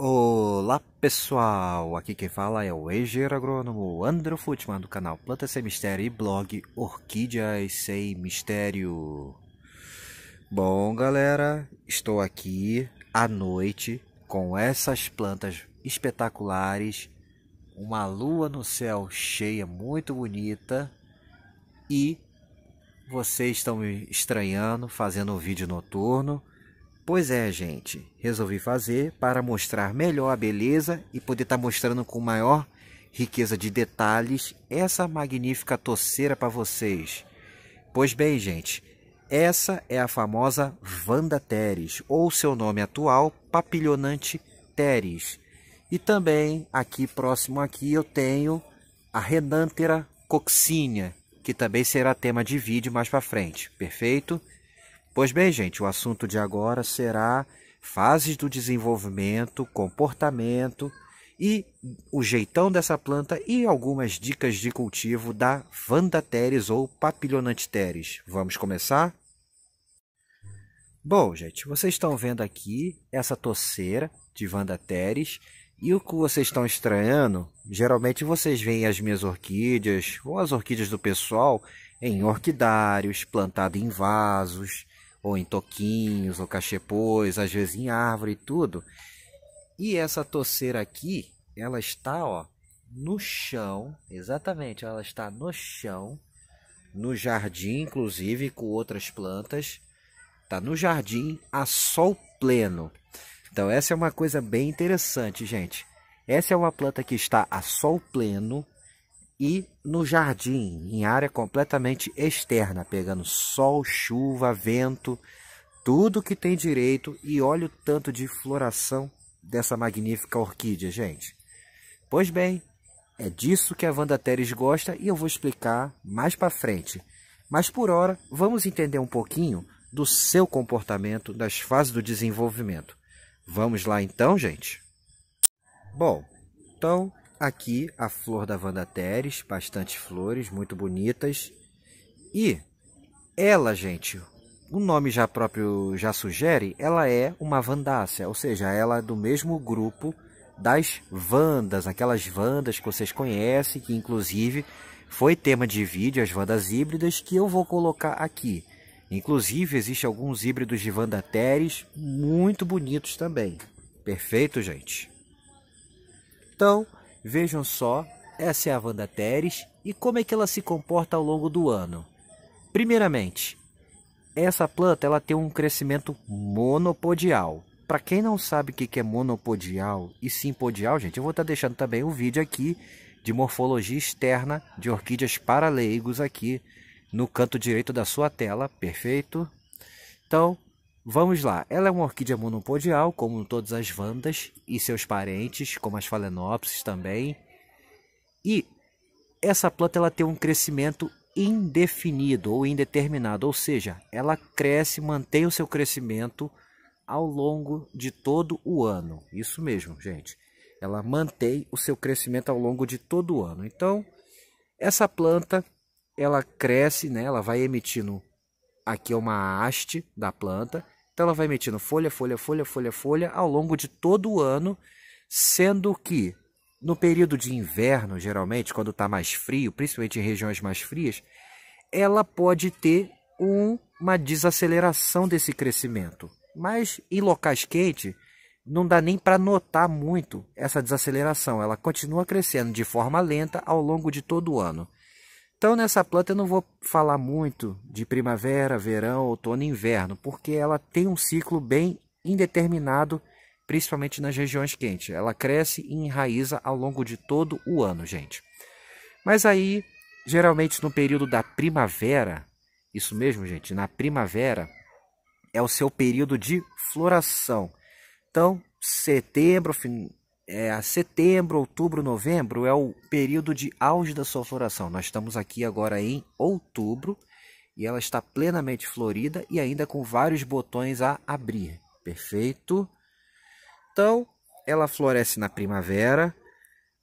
Olá pessoal, aqui quem fala é o engenheiro agrônomo André Futman do canal Plantas Sem Mistério e blog Orquídeas Sem Mistério. Bom galera, estou aqui à noite com essas plantas espetaculares, uma lua no céu cheia muito bonita e vocês estão me estranhando fazendo um vídeo noturno. Pois é, gente, resolvi fazer para mostrar melhor a beleza e poder estar mostrando com maior riqueza de detalhes essa magnífica toceira para vocês. Pois bem, gente, essa é a famosa Vanda teres, ou seu nome atual, Papilionante teres. E também aqui próximo aqui eu tenho a Renanthera coccinea, que também será tema de vídeo mais para frente, perfeito? Pois bem, gente, o assunto de agora será fases do desenvolvimento, comportamento e o jeitão dessa planta e algumas dicas de cultivo da Vanda teres ou Papilionante teres. Vamos começar? Bom, gente, vocês estão vendo aqui essa toceira de Vanda teres e o que vocês estão estranhando, geralmente vocês veem as minhas orquídeas ou as orquídeas do pessoal em orquidários, plantado em vasos, ou em toquinhos, ou cachepôs, às vezes em árvore e tudo. E essa toceira aqui, ela está, ó, no chão, exatamente, ela está no chão, no jardim, inclusive, com outras plantas. Está no jardim a sol pleno. Então essa é uma coisa bem interessante, gente. Essa é uma planta que está a sol pleno e no jardim, em área completamente externa, pegando sol, chuva, vento, tudo que tem direito. E olha o tanto de floração dessa magnífica orquídea, gente. Pois bem, é disso que a Vanda teres gosta e eu vou explicar mais para frente. Mas por hora, vamos entender um pouquinho do seu comportamento, das fases do desenvolvimento. Vamos lá então, gente? Bom, então aqui a flor da Vanda teres, bastante flores, muito bonitas. E ela, gente, o nome já próprio já sugere, ela é uma vandácea, ou seja, ela é do mesmo grupo das vandas, aquelas vandas que vocês conhecem, que inclusive foi tema de vídeo, as vandas híbridas, que eu vou colocar aqui. Inclusive, existem alguns híbridos de Vanda teres muito bonitos também. Perfeito, gente? Então, vejam só, essa é a Vanda teres e como é que ela se comporta ao longo do ano. Primeiramente, essa planta ela tem um crescimento monopodial. Para quem não sabe o que é monopodial e simpodial, gente, eu vou estar deixando também um vídeo aqui de morfologia externa de orquídeas para leigos aqui no canto direito da sua tela, perfeito? Então, vamos lá. Ela é uma orquídea monopodial, como todas as vandas e seus parentes, como as phalaenopsis também. E essa planta ela tem um crescimento indefinido ou indeterminado, ou seja, ela cresce, mantém o seu crescimento ao longo de todo o ano. Isso mesmo, gente. Ela mantém o seu crescimento ao longo de todo o ano. Então, essa planta, ela cresce, né? Ela vai emitindo, aqui é uma haste da planta, então ela vai emitindo folha, folha, folha, folha, folha ao longo de todo o ano, sendo que no período de inverno, geralmente, quando está mais frio, principalmente em regiões mais frias, ela pode ter uma desaceleração desse crescimento. Mas em locais quentes, não dá nem para notar muito essa desaceleração. Ela continua crescendo de forma lenta ao longo de todo o ano. Então, nessa planta eu não vou falar muito de primavera, verão, outono e inverno, porque ela tem um ciclo bem indeterminado, principalmente nas regiões quentes. Ela cresce e enraiza ao longo de todo o ano, gente. Mas aí, geralmente no período da primavera, isso mesmo, gente, na primavera é o seu período de floração. Então, setembro, outubro, novembro é o período de auge da sua floração. Nós estamos aqui agora em outubro e ela está plenamente florida e ainda com vários botões a abrir. Perfeito? Então, ela floresce na primavera.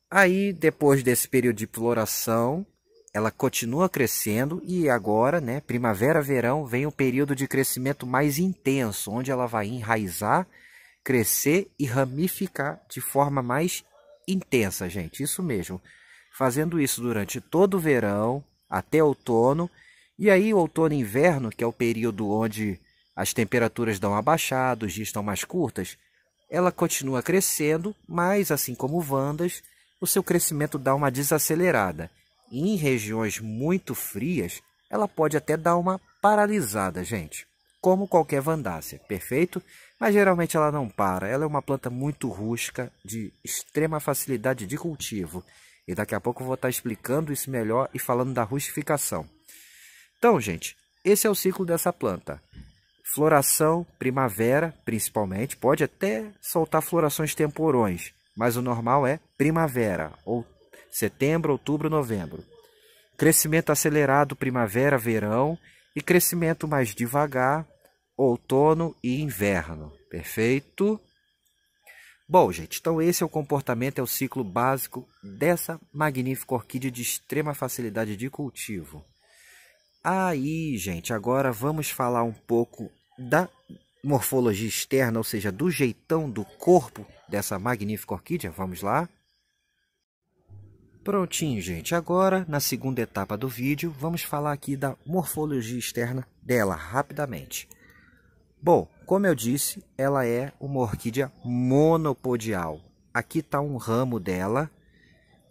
Aí, depois desse período de floração, ela continua crescendo e agora, né, primavera, verão, vem o período de crescimento mais intenso, onde ela vai enraizar, crescer e ramificar de forma mais intensa, gente. Isso mesmo. Fazendo isso durante todo o verão, até outono. E aí, outono e inverno, que é o período onde as temperaturas dão abaixada, os dias estão mais curtas, ela continua crescendo, mas assim como vandas, o seu crescimento dá uma desacelerada. E em regiões muito frias, ela pode até dar uma paralisada, gente. Como qualquer vandácea, perfeito? Mas geralmente ela não para. Ela é uma planta muito rústica, de extrema facilidade de cultivo. E daqui a pouco eu vou estar explicando isso melhor e falando da rustificação. Então, gente, esse é o ciclo dessa planta. Floração, primavera, principalmente. Pode até soltar florações temporões, mas o normal é primavera, ou setembro, outubro, novembro. Crescimento acelerado, primavera, verão. E crescimento mais devagar, outono e inverno. Perfeito? Bom, gente, então esse é o comportamento, é o ciclo básico dessa magnífica orquídea de extrema facilidade de cultivo. Aí, gente, agora vamos falar um pouco da morfologia externa, ou seja, do jeitão do corpo dessa magnífica orquídea. Vamos lá? Prontinho, gente. Agora, na segunda etapa do vídeo, vamos falar aqui da morfologia externa dela, rapidamente. Bom, como eu disse, ela é uma orquídea monopodial. Aqui está um ramo dela.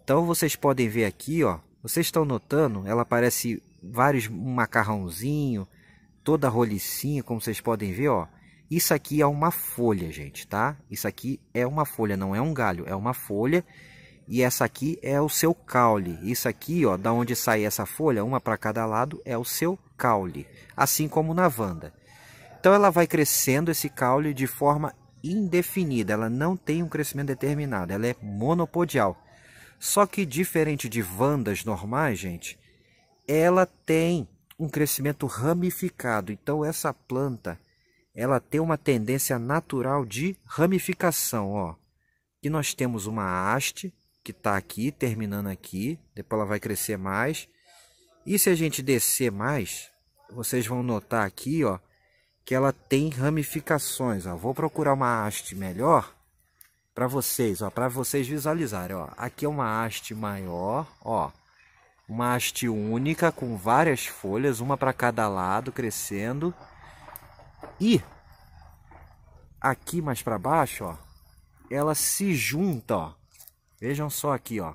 Então, vocês podem ver aqui, ó. Vocês estão notando? Ela parece um macarrãozinho, toda rolicinha, como vocês podem ver, ó. Isso aqui é uma folha, gente, tá? Isso aqui é uma folha, não é um galho, é uma folha. E essa aqui é o seu caule. Isso aqui, ó, da onde sai essa folha, uma para cada lado, é o seu caule. Assim como na vanda. Então ela vai crescendo esse caule de forma indefinida. Ela não tem um crescimento determinado. Ela é monopodial. Só que diferente de vandas normais, gente, ela tem um crescimento ramificado. Então essa planta, ela tem uma tendência natural de ramificação, ó. Aqui nós temos uma haste que está aqui, terminando aqui. Depois ela vai crescer mais. E se a gente descer mais, vocês vão notar aqui, ó, que ela tem ramificações. Ó. Vou procurar uma haste melhor para vocês, ó, para vocês visualizarem. Ó. Aqui é uma haste maior, ó, uma haste única com várias folhas, uma para cada lado, crescendo. E aqui mais para baixo, ó, ela se junta, ó. Vejam só aqui, ó.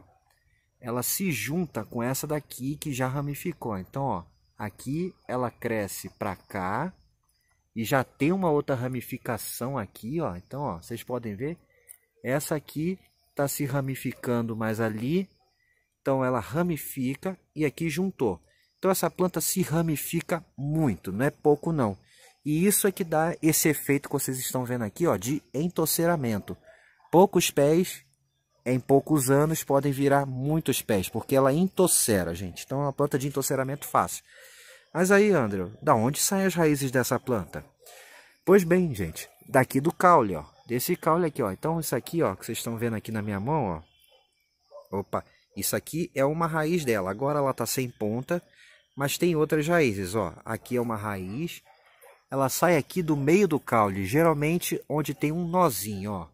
Ela se junta com essa daqui que já ramificou. Então, ó, aqui ela cresce para cá e já tem uma outra ramificação aqui, ó. Então, ó, vocês podem ver, essa aqui está se ramificando mais ali. Então, ela ramifica e aqui juntou. Então, essa planta se ramifica muito, não é pouco não. E isso é que dá esse efeito que vocês estão vendo aqui, ó, de entosseramento. Poucos pés, em poucos anos, podem virar muitos pés, porque ela entossera, gente. Então, é uma planta de entosseramento fácil. Mas aí, André, da onde saem as raízes dessa planta? Pois bem, gente, daqui do caule, ó. Desse caule aqui, ó. Então, isso aqui, ó, que vocês estão vendo aqui na minha mão, ó. Opa, isso aqui é uma raiz dela. Agora ela tá sem ponta, mas tem outras raízes, ó. Aqui é uma raiz. Ela sai aqui do meio do caule, geralmente onde tem um nozinho, ó.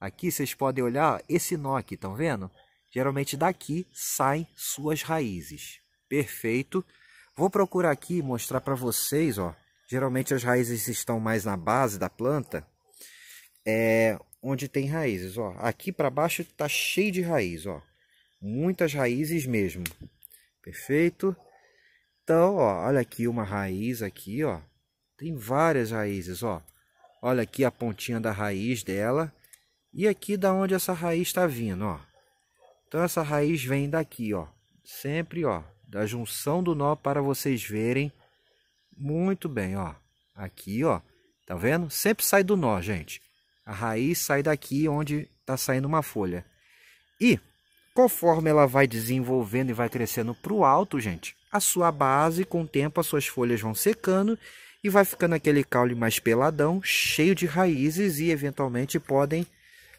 Aqui vocês podem olhar esse nó aqui, estão vendo? Geralmente daqui saem suas raízes. Perfeito. Vou procurar aqui e mostrar para vocês, ó. Geralmente as raízes estão mais na base da planta, onde tem raízes, ó. Aqui para baixo está cheio de raiz, ó. Muitas raízes mesmo. Perfeito. Então, ó, olha aqui uma raiz aqui, ó. Tem várias raízes, ó. Olha aqui a pontinha da raiz dela. E aqui da onde essa raiz está vindo, ó. Então essa raiz vem daqui, ó. Sempre, ó, da junção do nó para vocês verem muito bem, ó. Aqui, ó. Tá vendo? Sempre sai do nó, gente. A raiz sai daqui onde está saindo uma folha. E conforme ela vai desenvolvendo e vai crescendo para o alto, gente, a sua base, com o tempo, as suas folhas vão secando e vai ficando aquele caule mais peladão, cheio de raízes e eventualmente podem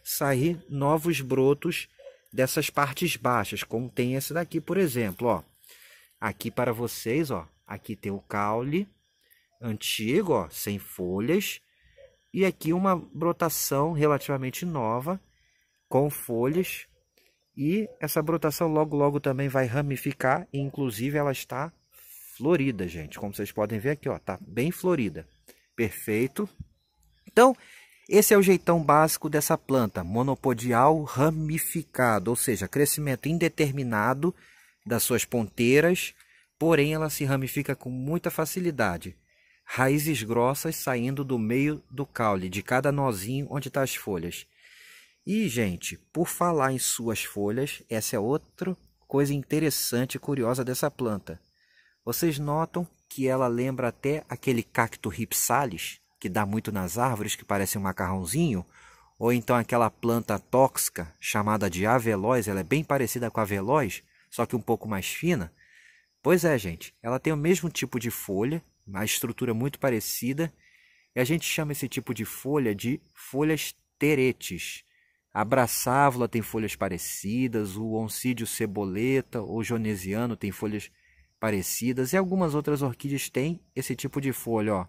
sair novos brotos dessas partes baixas, como tem esse daqui, por exemplo, ó. Aqui para vocês, ó, aqui tem o caule antigo, ó, sem folhas, E aqui uma brotação relativamente nova, com folhas. E essa brotação logo também vai ramificar. E inclusive ela está florida, gente. Como vocês podem ver aqui, ó, tá bem florida. Perfeito. Então, esse é o jeitão básico dessa planta, monopodial ramificado, ou seja, crescimento indeterminado das suas ponteiras, porém ela se ramifica com muita facilidade. Raízes grossas saindo do meio do caule, de cada nozinho onde estão as folhas. E, gente, por falar em suas folhas, essa é outra coisa interessante e curiosa dessa planta. Vocês notam que ela lembra até aquele cacto ripsalis, que dá muito nas árvores, que parece um macarrãozinho, ou então aquela planta tóxica chamada de avelóis, ela é bem parecida com a avelóis, só que um pouco mais fina. Pois é, gente, ela tem o mesmo tipo de folha, uma estrutura muito parecida, e a gente chama esse tipo de folha de folhas teretes. A braçávula tem folhas parecidas, o oncídio ceboleta ou jonesiano tem folhas parecidas, e algumas outras orquídeas têm esse tipo de folha, ó.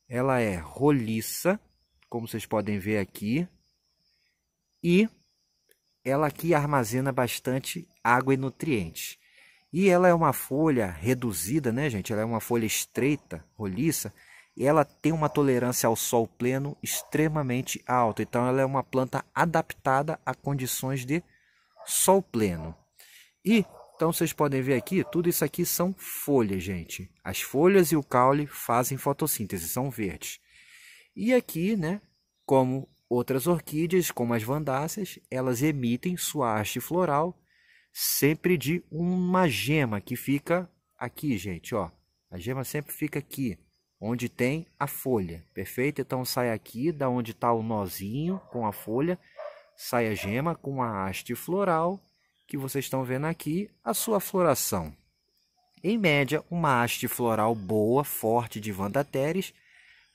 Ela é roliça, como vocês podem ver aqui, e ela aqui armazena bastante água e nutrientes. E ela é uma folha reduzida, né, gente? Ela é uma folha estreita, roliça, e ela tem uma tolerância ao sol pleno extremamente alta. Então ela é uma planta adaptada a condições de sol pleno. E então vocês podem ver aqui, tudo isso aqui são folhas, gente. As folhas e o caule fazem fotossíntese, são verdes. E aqui, né, como outras orquídeas, como as vandáceas, elas emitem sua haste floral sempre de uma gema que fica aqui, gente, ó. A gema sempre fica aqui, onde tem a folha, perfeito? Então sai aqui, da onde está o nozinho com a folha, sai a gema com a haste floral, que vocês estão vendo aqui, a sua floração. Em média, uma haste floral boa, forte de Vandateres,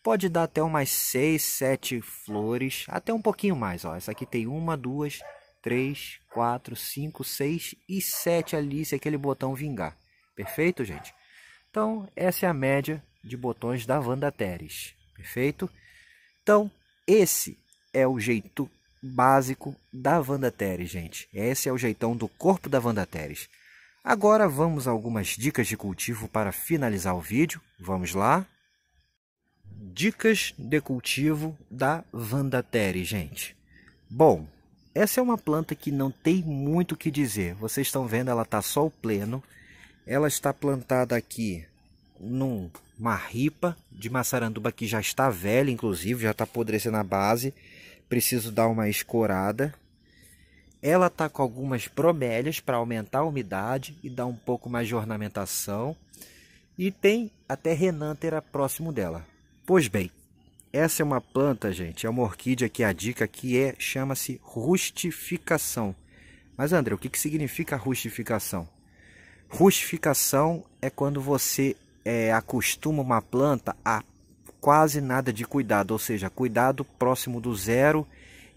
pode dar até umas 6, 7 flores, até um pouquinho mais. Ó. Essa aqui tem 1, 2, 3, 4, 5, 6 e 7 ali, se aquele botão vingar. Perfeito, gente? Então, essa é a média de botões da Vandateres. Perfeito? Então, esse é o jeito básico da Vandateres, gente. Esse é o jeitão do corpo da Vandateres. Agora vamos a algumas dicas de cultivo para finalizar o vídeo. Vamos lá. Dicas de cultivo da Vandateres, gente. Bom, essa é uma planta que não tem muito o que dizer. Vocês estão vendo, ela está sol pleno. Ela está plantada aqui numa ripa de maçaranduba que já está velha, inclusive, já está apodrecendo a base. Preciso dar uma escorada. Ela está com algumas bromélias para aumentar a umidade e dar um pouco mais de ornamentação. E tem até renântera próximo dela. Pois bem, essa é uma planta, gente, é uma orquídea que a dica aqui chama-se rustificação. Mas André, o que significa rustificação? Rustificação é quando você acostuma uma planta a quase nada de cuidado, ou seja, cuidado próximo do zero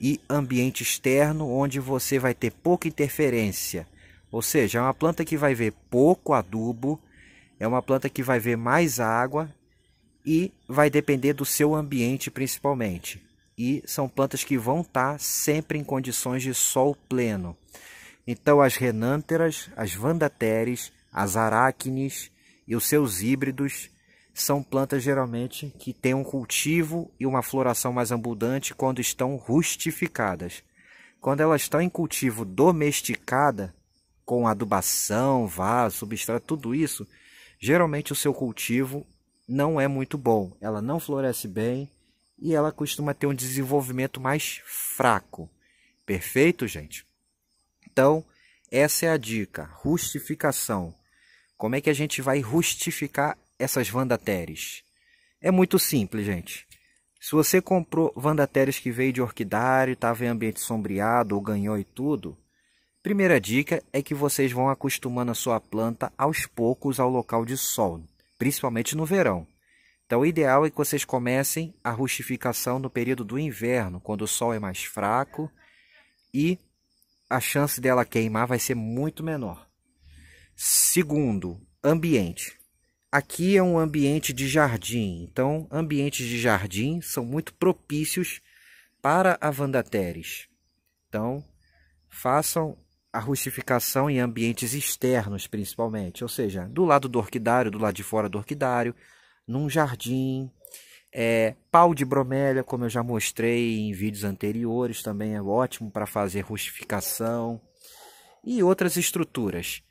e ambiente externo onde você vai ter pouca interferência. Ou seja, é uma planta que vai ver pouco adubo, é uma planta que vai ver mais água e vai depender do seu ambiente principalmente. E são plantas que vão estar sempre em condições de sol pleno. Então as renânteras, as vandateres, as aracnes e os seus híbridos são plantas geralmente que têm um cultivo e uma floração mais abundante quando estão rustificadas. Quando elas estão em cultivo domesticada, com adubação, vaso, substrato, tudo isso, geralmente o seu cultivo não é muito bom. Ela não floresce bem e ela costuma ter um desenvolvimento mais fraco. Perfeito, gente? Então, essa é a dica, rustificação. Como é que a gente vai rustificar essas Vandateres? É muito simples, gente. Se você comprou Vandateres que veio de orquidário, estava em ambiente sombreado ou ganhou e tudo, primeira dica é que vocês vão acostumando a sua planta aos poucos ao local de sol, principalmente no verão. Então o ideal é que vocês comecem a rustificação no período do inverno, quando o sol é mais fraco e a chance dela queimar vai ser muito menor. Segundo, ambiente. aqui é um ambiente de jardim, então ambientes de jardim são muito propícios para a Vanda teres. Então, façam a rustificação em ambientes externos, principalmente, ou seja, do lado do orquidário, do lado de fora do orquidário, num jardim. Pau de bromélia, como eu já mostrei em vídeos anteriores, também é ótimo para fazer rustificação e outras estruturas.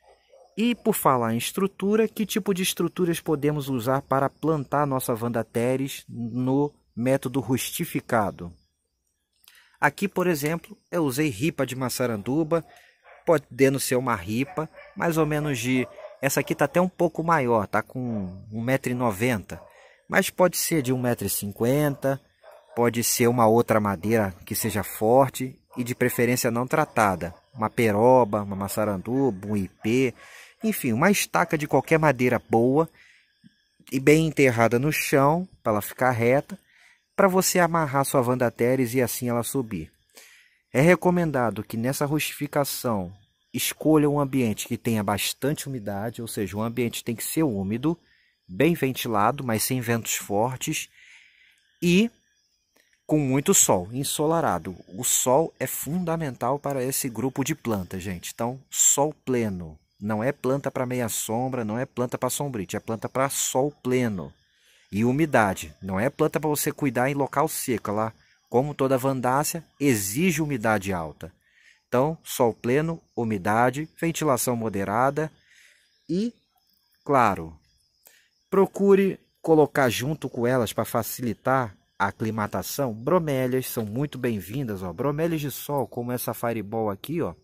E por falar em estrutura, que tipo de estruturas podemos usar para plantar nossa Vanda teres no método rustificado? Aqui, por exemplo, eu usei ripa de maçaranduba, podendo ser uma ripa, mais ou menos de... Essa aqui está até um pouco maior, está com 1,90 m, mas pode ser de 1,50 m, pode ser uma outra madeira que seja forte e de preferência não tratada. Uma peroba, uma maçaranduba, um ipê, enfim, uma estaca de qualquer madeira boa e bem enterrada no chão, para ela ficar reta, para você amarrar sua Vanda teres e assim ela subir. É recomendado que nessa rustificação escolha um ambiente que tenha bastante umidade, ou seja, o ambiente tem que ser úmido, bem ventilado, mas sem ventos fortes e com muito sol, ensolarado. O sol é fundamental para esse grupo de plantas, gente. Então, sol pleno. Não é planta para meia sombra, não é planta para sombrite, é planta para sol pleno. E umidade, não é planta para você cuidar em local seco. Ela, como toda vandácea, exige umidade alta. Então, sol pleno, umidade, ventilação moderada e, claro, procure colocar junto com elas para facilitar a aclimatação. Bromélias são muito bem-vindas, ó. Bromélias de sol, como essa Fireball aqui, ó.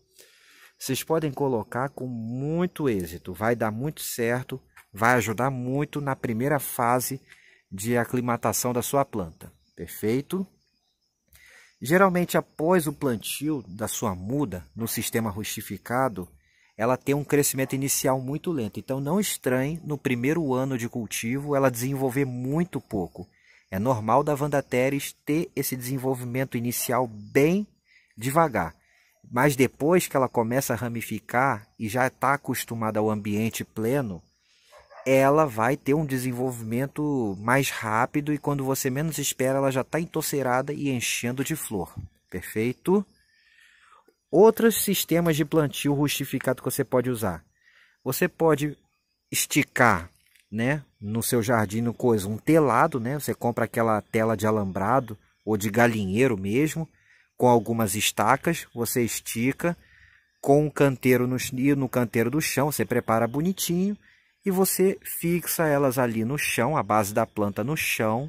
Vocês podem colocar com muito êxito, vai dar muito certo, vai ajudar muito na primeira fase de aclimatação da sua planta. Perfeito? Geralmente, após o plantio da sua muda no sistema rustificado, ela tem um crescimento inicial muito lento. Então, não estranhe no primeiro ano de cultivo ela desenvolver muito pouco. É normal da Vanda teres ter esse desenvolvimento inicial bem devagar. Mas depois que ela começa a ramificar e já está acostumada ao ambiente pleno, ela vai ter um desenvolvimento mais rápido e quando você menos espera, ela já está entocerada e enchendo de flor. Perfeito? Outros sistemas de plantio rustificado que você pode usar. Você pode esticar, né, no seu jardim um telado, né? Você compra aquela tela de alambrado ou de galinheiro mesmo, com algumas estacas, você estica com um canteiro no canteiro do chão, você prepara bonitinho e você fixa elas ali no chão, a base da planta no chão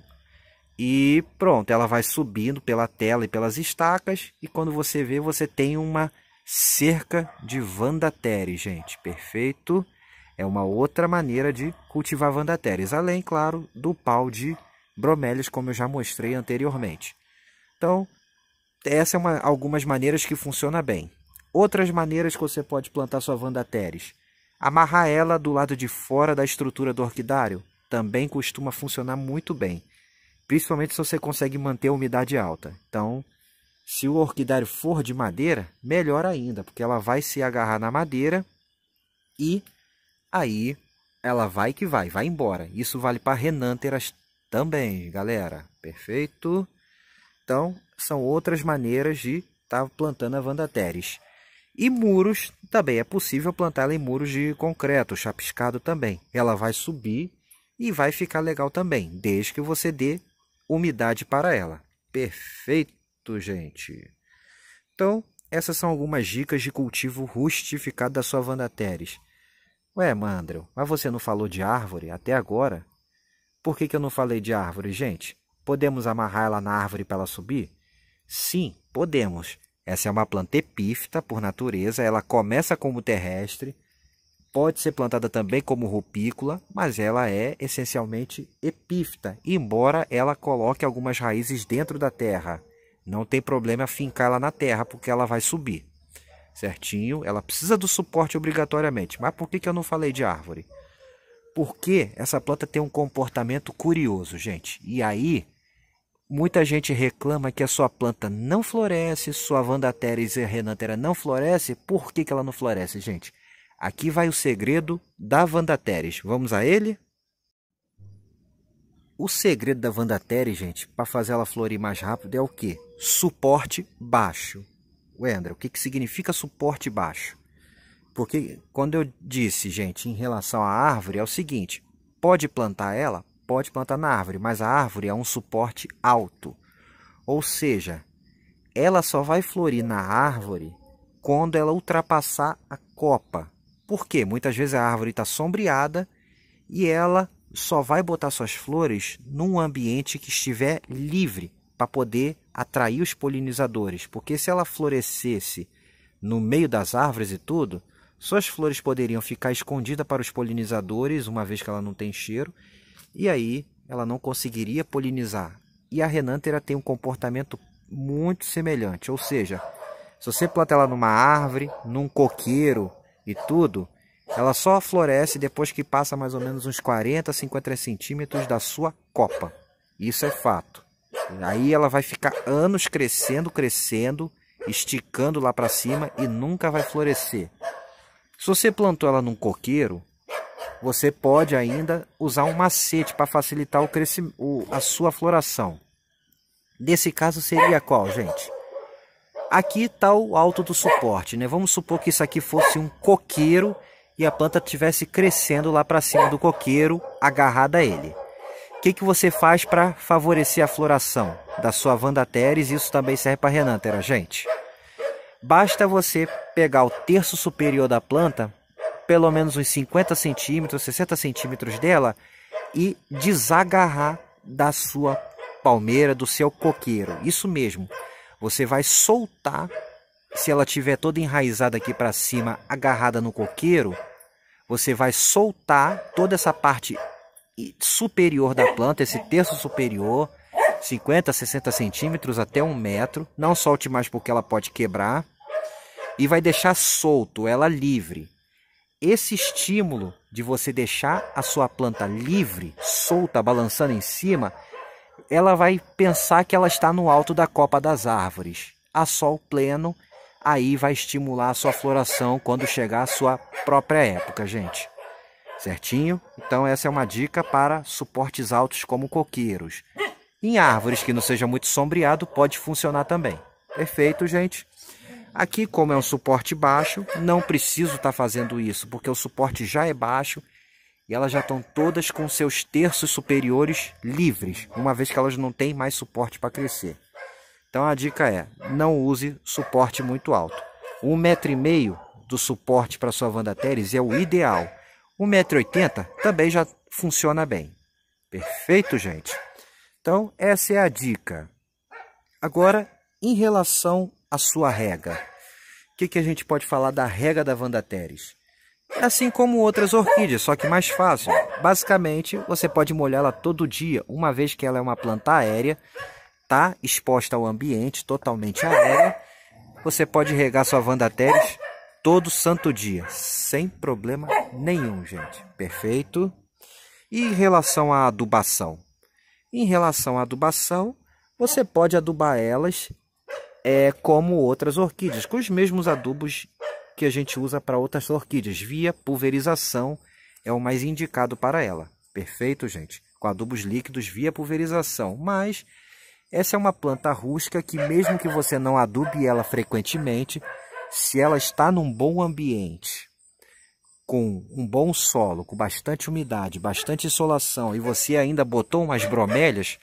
e pronto, ela vai subindo pela tela e pelas estacas e quando você vê, você tem uma cerca de Vanda teres, gente, perfeito? É uma outra maneira de cultivar Vanda teres, além, claro, do pau de bromélias, como eu já mostrei anteriormente. Então, essas são algumas maneiras que funcionam bem. Outras maneiras que você pode plantar sua Vanda teres. Amarrar ela do lado de fora da estrutura do orquidário também costuma funcionar muito bem. Principalmente se você consegue manter a umidade alta. Então, se o orquidário for de madeira, melhor ainda, porque ela vai se agarrar na madeira e aí ela vai que vai embora. Isso vale para renânteras também, galera. Perfeito? Então, são outras maneiras de estar plantando a Vanda teres. E muros, também é possível plantá-la em muros de concreto, chapiscado também. Ela vai subir e vai ficar legal também, desde que você dê umidade para ela. Perfeito, gente! Então, essas são algumas dicas de cultivo rustificado da sua Vanda teres. Ué, Mandrel, mas você não falou de árvore até agora? Por que eu não falei de árvore, gente? Podemos amarrar ela na árvore para ela subir? Sim, podemos. Essa é uma planta epífita por natureza, ela começa como terrestre, pode ser plantada também como rupícola, mas ela é essencialmente epífita, embora ela coloque algumas raízes dentro da terra. Não tem problema fincar ela na terra, porque ela vai subir. Certinho? Ela precisa do suporte obrigatoriamente. Mas por que eu não falei de árvore? Porque essa planta tem um comportamento curioso, gente. E aí, muita gente reclama que a sua planta não floresce, sua Vanda teres e renântera não floresce. Por que ela não floresce, gente? Aqui vai o segredo da Vanda teres. Vamos a ele? O segredo da Wandateres, gente, para fazer ela florir mais rápido é o quê? Suporte baixo. Wendel, o que significa suporte baixo? Porque quando eu disse, gente, em relação à árvore, é o seguinte: pode plantar ela? Pode plantar na árvore, mas a árvore é um suporte alto. Ou seja, ela só vai florir na árvore quando ela ultrapassar a copa. Por quê? Muitas vezes a árvore está sombreada e ela só vai botar suas flores num ambiente que estiver livre para poder atrair os polinizadores. Porque se ela florescesse no meio das árvores e tudo, suas flores poderiam ficar escondidas para os polinizadores, uma vez que ela não tem cheiro, e aí ela não conseguiria polinizar. E a renântera tem um comportamento muito semelhante, ou seja, se você planta ela numa árvore, num coqueiro e tudo, ela só floresce depois que passa mais ou menos uns 40, 50 centímetros da sua copa. Isso é fato. Aí ela vai ficar anos crescendo, esticando lá para cima e nunca vai florescer. Se você plantou ela num coqueiro, você pode ainda usar um macete para facilitar a sua floração. Nesse caso seria qual, gente? Aqui está o alto do suporte, né? Vamos supor que isso aqui fosse um coqueiro e a planta estivesse crescendo lá para cima do coqueiro, agarrada a ele. O que você faz para favorecer a floração da sua Wandateres? Isso também serve para a renântera, gente. Basta você pegar o terço superior da planta, pelo menos uns 50 centímetros, 60 centímetros dela, e desagarrar da sua palmeira, do seu coqueiro. Isso mesmo. Você vai soltar, se ela estiver toda enraizada aqui para cima, agarrada no coqueiro, você vai soltar toda essa parte superior da planta, esse terço superior, 50, 60 centímetros até 1 metro. Não solte mais porque ela pode quebrar. E vai deixar solto, ela livre. Esse estímulo de você deixar a sua planta livre, solta, balançando em cima, ela vai pensar que ela está no alto da copa das árvores. A sol pleno, aí vai estimular a sua floração quando chegar a sua própria época, gente. Certinho? Então essa é uma dica para suportes altos como coqueiros. Em árvores que não seja muito sombreado, pode funcionar também. Perfeito, gente? Aqui, como é um suporte baixo, não preciso estar fazendo isso, porque o suporte já é baixo e elas já estão todas com seus terços superiores livres, uma vez que elas não têm mais suporte para crescer. Então a dica é, não use suporte muito alto. 1,5 m do suporte para sua Wandateres é o ideal. 1,80 m também já funciona bem. Perfeito, gente? Então essa é a dica. Agora, em relação à sua rega, o que a gente pode falar da rega da Wandateres? É assim como outras orquídeas, só que mais fácil. Basicamente, você pode molhar ela todo dia, uma vez que ela é uma planta aérea, está exposta ao ambiente, totalmente aérea. Você pode regar sua Wandateres todo santo dia, sem problema nenhum, gente. Perfeito? E em relação à adubação? Em relação à adubação, você pode adubar elas como outras orquídeas, com os mesmos adubos que a gente usa para outras orquídeas. Via pulverização é o mais indicado para ela. Perfeito, gente? Com adubos líquidos via pulverização. Mas essa é uma planta rústica que, mesmo que você não adube ela frequentemente, se ela está num bom ambiente, com um bom solo, com bastante umidade, bastante insolação, e você ainda botou umas bromélias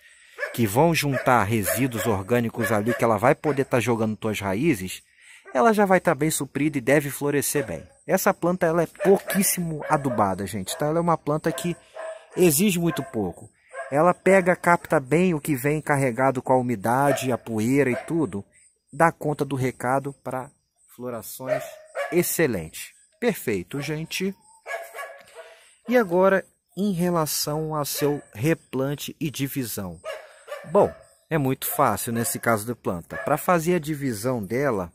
que vão juntar resíduos orgânicos ali, que ela vai poder estar jogando suas raízes, ela já vai estar bem suprida e deve florescer bem. Essa planta ela é pouquíssimo adubada, gente. Então, ela é uma planta que exige muito pouco. Ela pega, capta bem o que vem carregado com a umidade, a poeira e tudo, dá conta do recado para florações excelentes. Perfeito, gente. E agora, em relação ao seu replante e divisão. Bom, é muito fácil nesse caso da planta. Para fazer a divisão dela,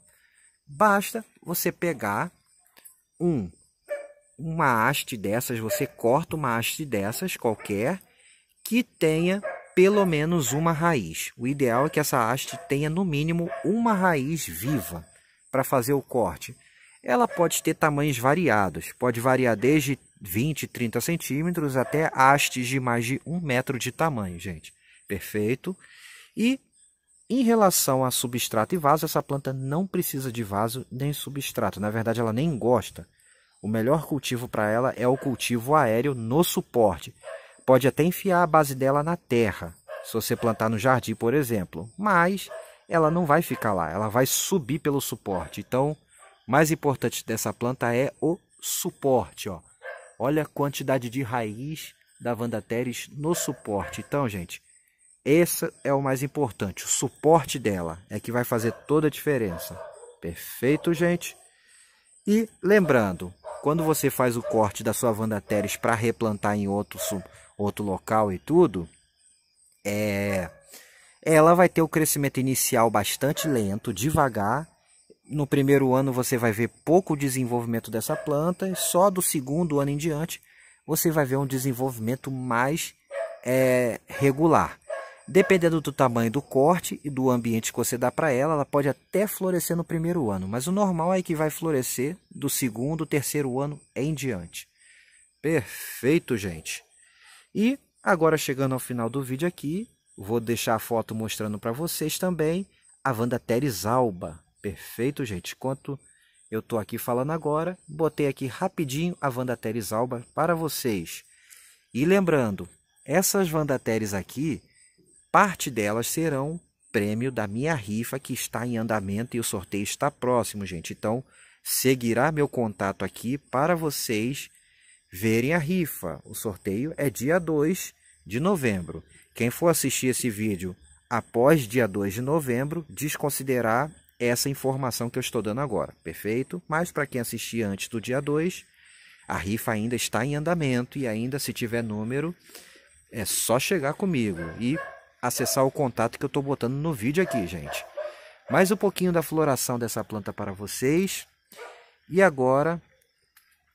basta você pegar uma haste dessas, você corta uma haste dessas qualquer, que tenha pelo menos uma raiz. O ideal é que essa haste tenha no mínimo uma raiz viva para fazer o corte. Ela pode ter tamanhos variados, pode variar desde 20, 30 centímetros até hastes de mais de 1 metro de tamanho, gente. Perfeito? E em relação a substrato e vaso, essa planta não precisa de vaso nem substrato. Na verdade, ela nem gosta. O melhor cultivo para ela é o cultivo aéreo no suporte. Pode até enfiar a base dela na terra, se você plantar no jardim, por exemplo. Mas ela não vai ficar lá, ela vai subir pelo suporte. Então, o mais importante dessa planta é o suporte. Ó. Olha a quantidade de raiz da Vanda teres no suporte. Então, gente, esse é o mais importante. O suporte dela é que vai fazer toda a diferença. Perfeito, gente? E lembrando, quando você faz o corte da sua Vanda teres para replantar em outro local e tudo, ela vai ter o crescimento inicial bastante lento, devagar. No primeiro ano você vai ver pouco desenvolvimento dessa planta e só do segundo ano em diante você vai ver um desenvolvimento mais regular. Dependendo do tamanho do corte e do ambiente que você dá para ela, ela pode até florescer no primeiro ano, mas o normal é que vai florescer do segundo, terceiro ano em diante. Perfeito, gente! E agora chegando ao final do vídeo aqui, vou deixar a foto mostrando para vocês também a Vanda teres alba. Perfeito, gente? Enquanto eu estou aqui falando agora, botei aqui rapidinho a Vanda teres alba para vocês. E lembrando, essas Vanda teres aqui, parte delas serão prêmio da minha rifa que está em andamento e o sorteio está próximo, gente. Então, seguirá meu contato aqui para vocês verem a rifa. O sorteio é dia 2 de novembro. Quem for assistir esse vídeo após dia 2 de novembro, desconsiderar essa informação que eu estou dando agora, perfeito? Mas para quem assistir antes do dia 2, a rifa ainda está em andamento e ainda se tiver número, é só chegar comigo e acessar o contato que eu estou botando no vídeo aqui, gente. Mais um pouquinho da floração dessa planta para vocês. E agora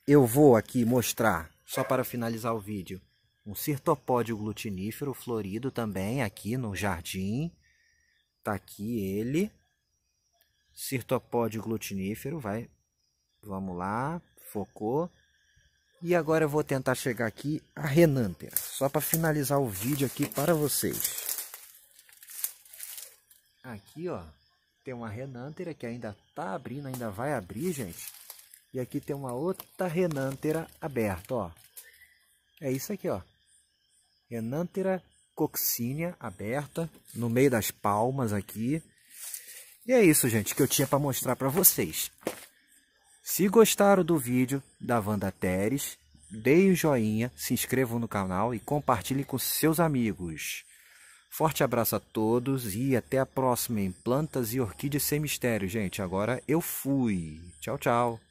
eu vou aqui mostrar, só para finalizar o vídeo, um cirtopódio glutinífero florido também aqui no jardim. Tá aqui ele. Cirtopódio glutinífero, vamos lá, focou. E agora eu vou tentar chegar aqui a renântera, só para finalizar o vídeo aqui para vocês. Aqui, ó, tem uma renântera que ainda tá abrindo, ainda vai abrir, gente. E aqui tem uma outra renântera aberta, ó. É isso aqui, ó. Renântera coccinea aberta no meio das palmas aqui. E é isso, gente, que eu tinha para mostrar para vocês. Se gostaram do vídeo da Vanda teres, deem um joinha, se inscrevam no canal e compartilhem com seus amigos. Forte abraço a todos e até a próxima em Plantas e Orquídeas Sem Mistério, gente. Agora eu fui. Tchau, tchau.